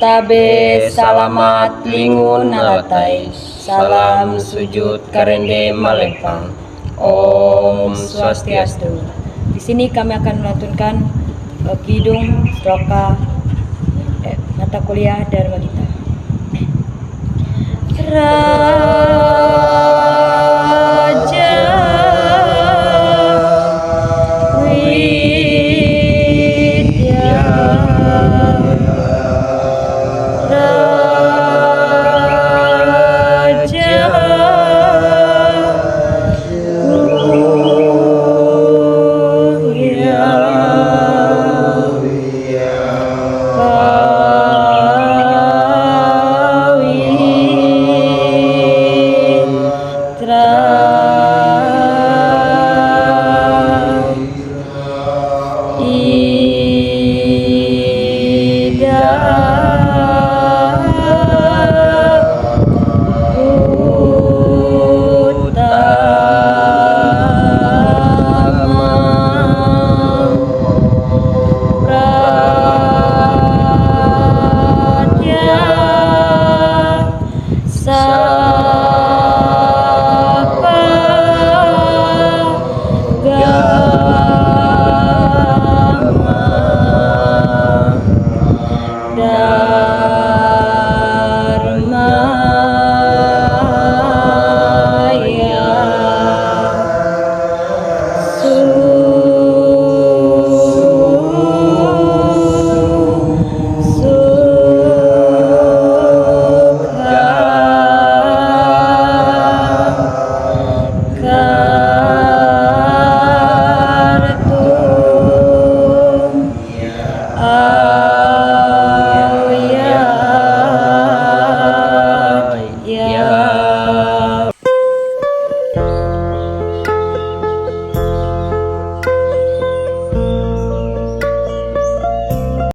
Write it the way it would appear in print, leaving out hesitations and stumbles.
tabe salamat lingun nalatai, salam sujud karende malempang. Om Swastiastu. Di sini kami akan melantunkan kidung sloka mata kuliah Dharma kita. Raja Widya Raja ya